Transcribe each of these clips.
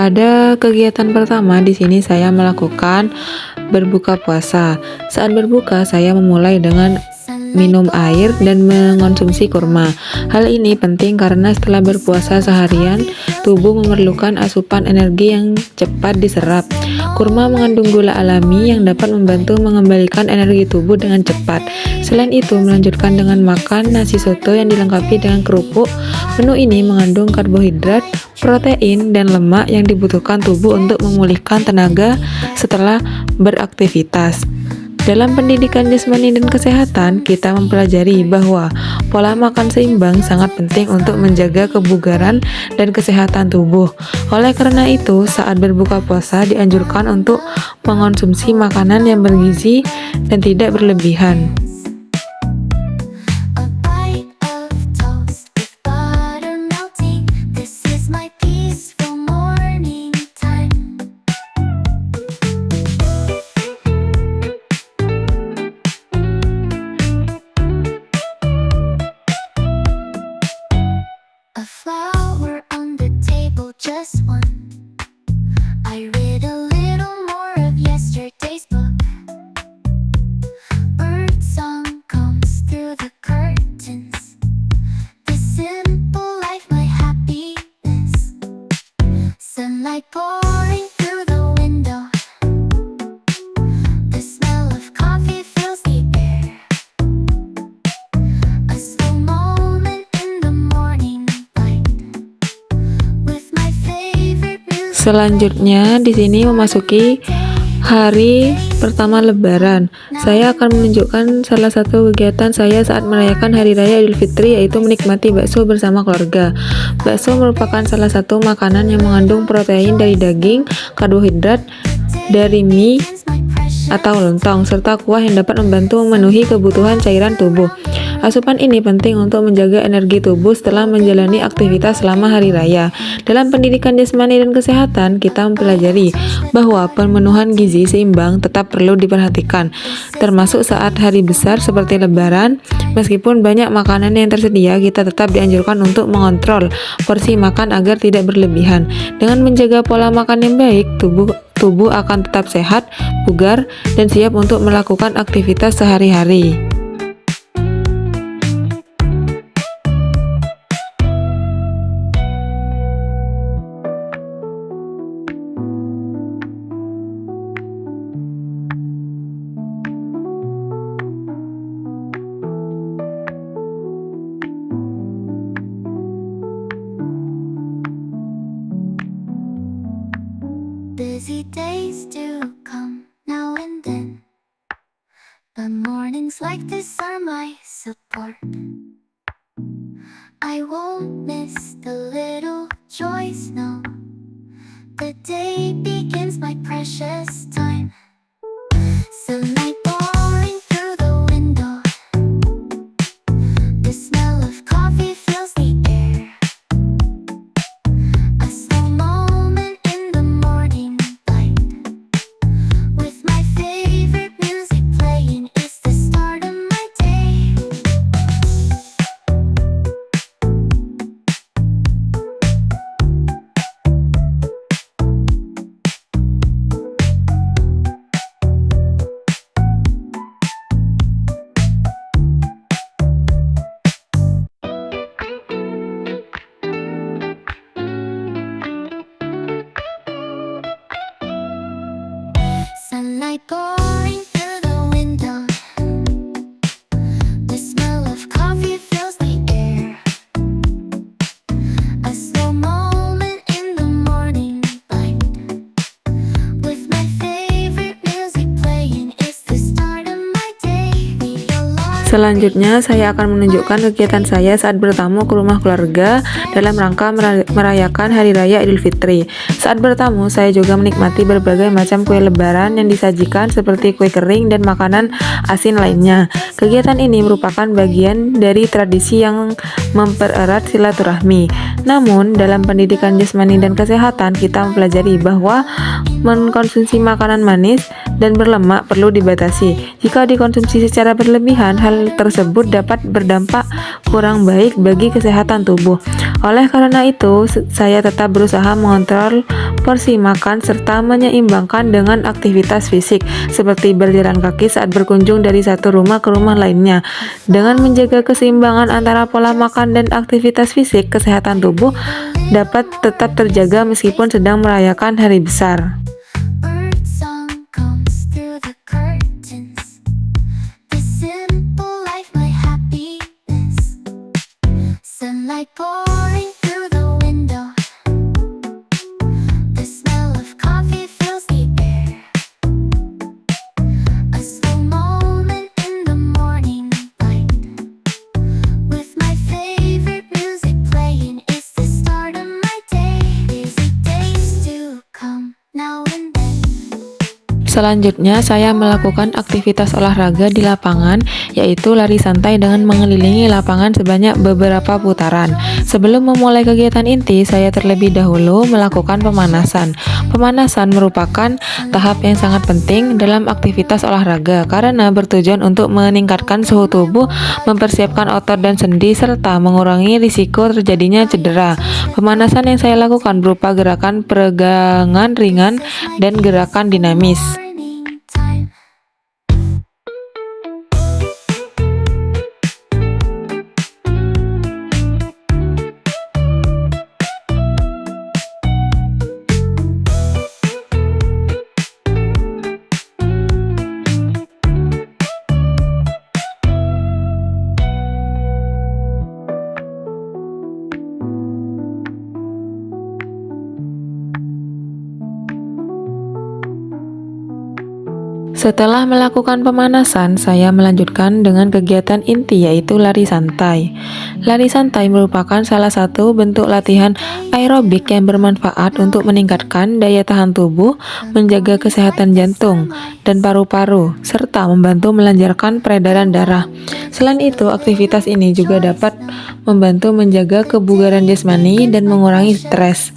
Pada kegiatan pertama di sini saya melakukan berbuka puasa. Saat berbuka saya memulai dengan minum air dan mengonsumsi kurma. Hal ini penting karena setelah berpuasa seharian, tubuh memerlukan asupan energi yang cepat diserap. Kurma mengandung gula alami yang dapat membantu mengembalikan energi tubuh dengan cepat. Selain itu, melanjutkan dengan makan nasi soto yang dilengkapi dengan kerupuk. Menu ini mengandung karbohidrat, protein, dan lemak yang dibutuhkan tubuh untuk memulihkan tenaga setelah beraktivitas. Dalam pendidikan jasmani dan kesehatan, kita mempelajari bahwa pola makan seimbang sangat penting untuk menjaga kebugaran dan kesehatan tubuh. Oleh karena itu, saat berbuka puasa dianjurkan untuk mengonsumsi makanan yang bergizi dan tidak berlebihan. A flower on the table, just one. I read a little more of yesterday's book. Bird song comes through the curtains. The simple life, my happiness. Sunlight pouring through the window. The smell of coffee fills the air. A slow moment in the morning light with my favorite music. Selanjutnya di sini memasuki hari pertama Lebaran. Saya akan menunjukkan salah satu kegiatan saya saat merayakan Hari Raya Idul Fitri, yaitu menikmati bakso bersama keluarga. Bakso merupakan salah satu makanan yang mengandung protein dari daging, karbohidrat dari mie atau lontong, serta kuah yang dapat membantu memenuhi kebutuhan cairan tubuh. Asupan ini penting untuk menjaga energi tubuh setelah menjalani aktivitas selama hari raya. Dalam pendidikan jasmani dan kesehatan, kita mempelajari bahwa pemenuhan gizi seimbang tetap perlu diperhatikan, termasuk saat hari besar seperti Lebaran. Meskipun banyak makanan yang tersedia, kita tetap dianjurkan untuk mengontrol porsi makan agar tidak berlebihan. Dengan menjaga pola makan yang baik, tubuh akan tetap sehat, bugar, dan siap untuk melakukan aktivitas sehari-hari. Busy days do come now and then, but mornings like this are my support. I won't miss the little joys, no. The day begins, my precious time. Sunlight pouring through the window. The smell of coffee fills the air. A slow moment in the morning light with my favorite music playing is the start of my day. Sunlight pouring through the window. The smell of coffee fills the air. A slow moment in the morning light with my favorite music playing is the start of my day. Selanjutnya, saya akan menunjukkan kegiatan saya saat bertamu ke rumah keluarga dalam rangka merayakan Hari Raya Idul Fitri. Saat bertamu, saya juga menikmati berbagai macam kue lebaran yang disajikan seperti kue kering dan makanan asin lainnya. Kegiatan ini merupakan bagian dari tradisi yang mempererat silaturahmi. Namun, dalam pendidikan jasmani dan kesehatan, kita mempelajari bahwa mengkonsumsi makanan manis dan berlemak perlu dibatasi. Jika dikonsumsi secara berlebihan, hal tersebut dapat berdampak kurang baik bagi kesehatan tubuh. Oleh karena itu, saya tetap berusaha mengontrol porsi makan serta menyeimbangkan dengan aktivitas fisik seperti berjalan kaki saat berkunjung dari satu rumah ke rumah lainnya. Dengan menjaga keseimbangan antara pola makan dan aktivitas fisik, kesehatan tubuh dapat tetap terjaga meskipun sedang merayakan hari besar. Bird song comes through the curtains. This simple life, my happiness. Sunlight pouring through the window. The smell of coffee fills the air. A slow moment in the morning light. With my favorite music playing, it's the start of my day. Busy days to come now and then. Selanjutnya, saya melakukan aktivitas olahraga di lapangan, yaitu lari santai dengan mengelilingi lapangan sebanyak beberapa putaran. Sebelum memulai kegiatan inti, saya terlebih dahulu melakukan pemanasan. Pemanasan merupakan tahap yang sangat penting dalam aktivitas olahraga karena bertujuan untuk meningkatkan suhu tubuh, mempersiapkan otot dan sendi, serta mengurangi risiko terjadinya cedera. Pemanasan yang saya lakukan berupa gerakan peregangan ringan dan gerakan dinamis. Morning time. Setelah melakukan pemanasan, saya melanjutkan dengan kegiatan inti yaitu lari santai. Lari santai merupakan salah satu bentuk latihan aerobik yang bermanfaat untuk meningkatkan daya tahan tubuh, menjaga kesehatan jantung dan paru-paru, serta membantu melancarkan peredaran darah. Selain itu, aktivitas ini juga dapat membantu menjaga kebugaran jasmani dan mengurangi stres.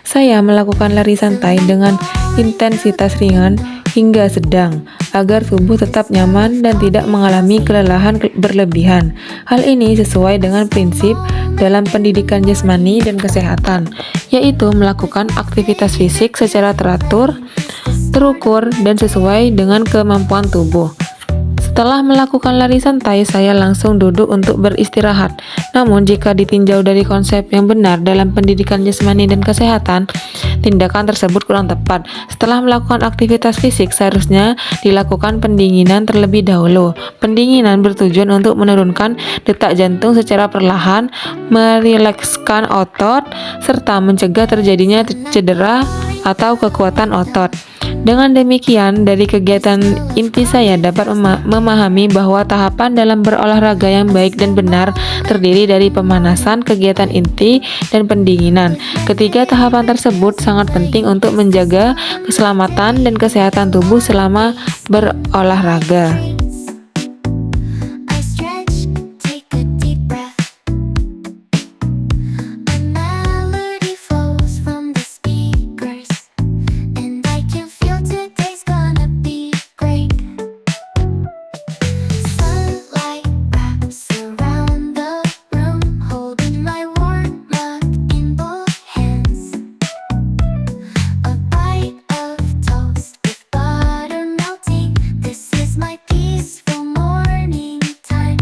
Saya melakukan lari santai dengan intensitas ringan hingga sedang, agar tubuh tetap nyaman dan tidak mengalami kelelahan berlebihan. Hal ini sesuai dengan prinsip dalam pendidikan jasmani dan kesehatan, yaitu melakukan aktivitas fisik secara teratur, terukur, dan sesuai dengan kemampuan tubuh. Setelah melakukan lari santai, saya langsung duduk untuk beristirahat. Namun, jika ditinjau dari konsep yang benar dalam pendidikan jasmani dan kesehatan, tindakan tersebut kurang tepat. Setelah melakukan aktivitas fisik, seharusnya dilakukan pendinginan terlebih dahulu. Pendinginan bertujuan untuk menurunkan detak jantung secara perlahan, merilekskan otot, serta mencegah terjadinya cedera atau kekuatan otot. Dengan demikian, dari kegiatan inti saya dapat memahami bahwa tahapan dalam berolahraga yang baik dan benar terdiri dari pemanasan, kegiatan inti, dan pendinginan. Ketiga tahapan tersebut sangat penting untuk menjaga keselamatan dan kesehatan tubuh selama berolahraga. I stretch, take a deep breath. A melody flows from the speakers, and I can feel today's gonna be great. Sunlight wraps around the room, holding my warm mug in both hands. A bite of toast with butter melting. This is my peaceful morning time.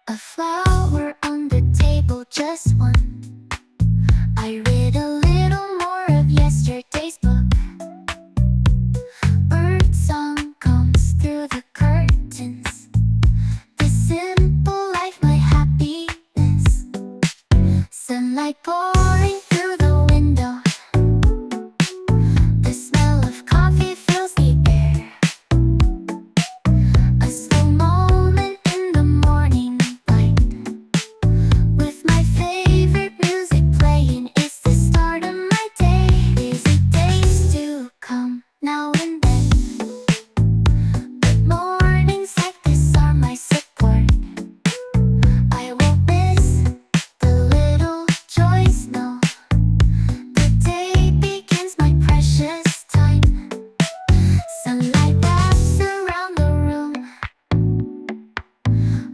A flower on the table, just one. I read a little more of yesterday's book. Bird song comes through the curtains. The simple life, my happiness. Sunlight pouring through the window. The smell of coffee fills the air. A slow moment in the morning light. With my favorite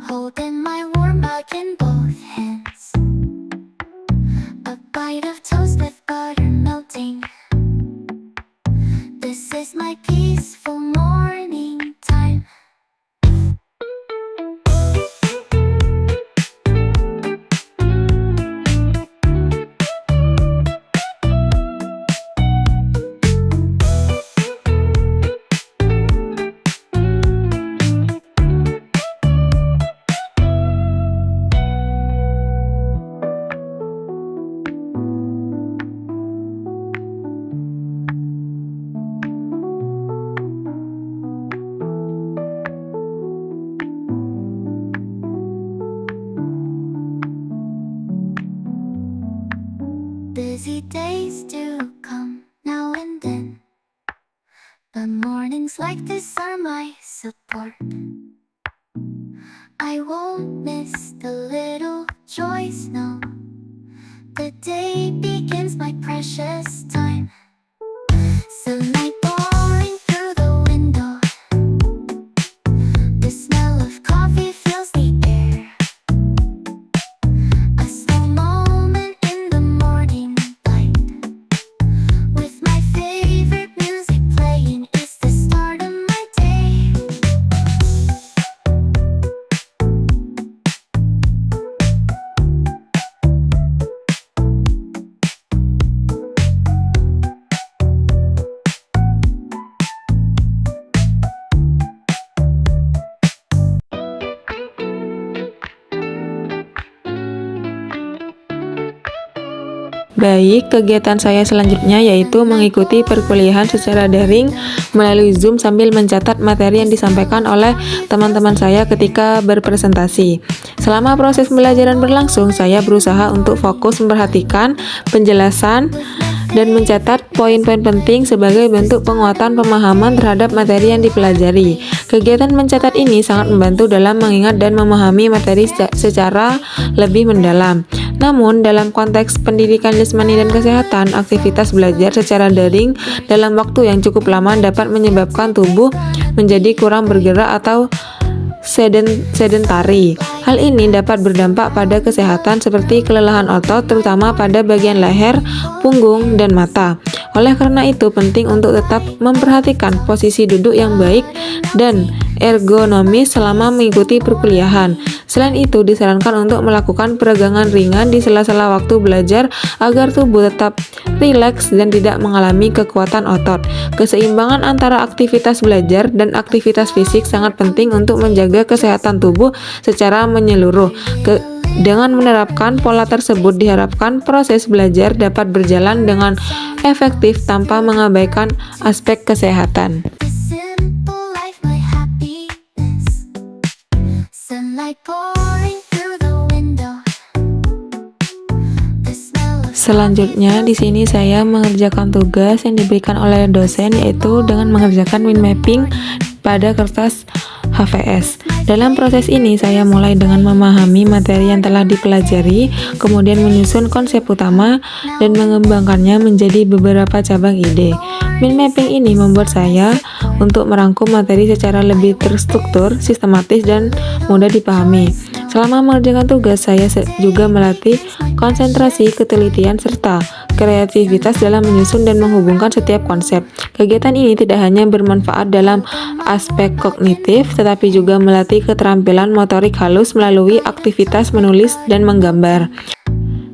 holding my warm mug in both hands. A bite of toast with butter melting. This is my peaceful morning time. Busy days do come now and then, but mornings like this are my support. I won't miss the little joys, no. The day begins, my precious time. Sunlight pouring through the window. The smell of coffee fills the air. A slow moment in the morning light, with my favorite music playing, is the start of my day. Baik, kegiatan saya selanjutnya yaitu mengikuti perkuliahan secara daring melalui Zoom sambil mencatat materi yang disampaikan oleh teman-teman saya ketika berpresentasi. Selama proses pembelajaran berlangsung, saya berusaha untuk fokus memperhatikan penjelasan dan mencatat poin-poin penting sebagai bentuk penguatan pemahaman terhadap materi yang dipelajari. Kegiatan mencatat ini sangat membantu dalam mengingat dan memahami materi secara lebih mendalam. Namun, dalam konteks pendidikan jasmani dan kesehatan, aktivitas belajar secara daring dalam waktu yang cukup lama dapat menyebabkan tubuh menjadi kurang bergerak atau sedentari. Hal ini dapat berdampak pada kesehatan seperti kelelahan otot, terutama pada bagian leher, punggung, dan mata. Oleh karena itu, penting untuk tetap memperhatikan posisi duduk yang baik dan ergonomis selama mengikuti perkuliahan. Selain itu, disarankan untuk melakukan peregangan ringan di sela-sela waktu belajar agar tubuh tetap rileks dan tidak mengalami kekuatan otot. Keseimbangan antara aktivitas belajar dan aktivitas fisik sangat penting untuk menjaga kesehatan tubuh secara menyeluruh. Dengan menerapkan pola tersebut, diharapkan proses belajar dapat berjalan dengan efektif tanpa mengabaikan aspek kesehatan. The simple life, my happiness. Sunlight pouring through the window. The smell of Selanjutnya, di sini saya mengerjakan tugas yang diberikan oleh dosen, yaitu dengan mengerjakan mind mapping pada kertas HVS. Dalam proses ini, saya mulai dengan memahami materi yang telah dipelajari, kemudian menyusun konsep utama dan mengembangkannya menjadi beberapa cabang ide. Mind mapping ini membuat saya untuk merangkum materi secara lebih terstruktur, sistematis, dan mudah dipahami. Selama mengerjakan tugas, saya juga melatih konsentrasi, ketelitian, serta kreativitas dalam menyusun dan menghubungkan setiap konsep. Kegiatan ini tidak hanya bermanfaat dalam aspek kognitif, tetapi juga melatih keterampilan motorik halus melalui aktivitas menulis dan menggambar.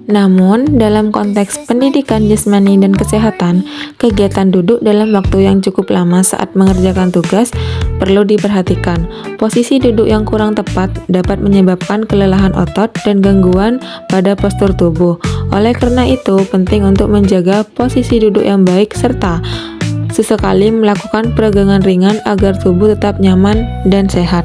Namun, dalam konteks pendidikan jasmani dan kesehatan, kegiatan duduk dalam waktu yang cukup lama saat mengerjakan tugas perlu diperhatikan. Posisi duduk yang kurang tepat dapat menyebabkan kelelahan otot dan gangguan pada postur tubuh. Oleh karena itu, penting untuk menjaga posisi duduk yang baik serta sesekali melakukan peregangan ringan agar tubuh tetap nyaman dan sehat.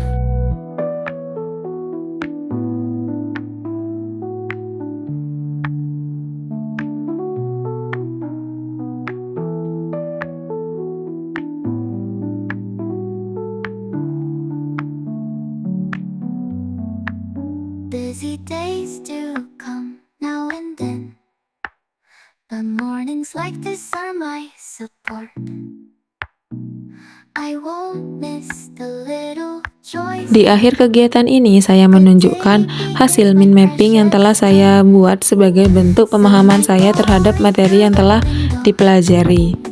busy days do come now and then, but mornings like this are my support. I I won't miss the little joys. Di akhir kegiatan ini, saya menunjukkan hasil mind mapping yang telah saya buat sebagai bentuk pemahaman saya terhadap materi yang telah dipelajari.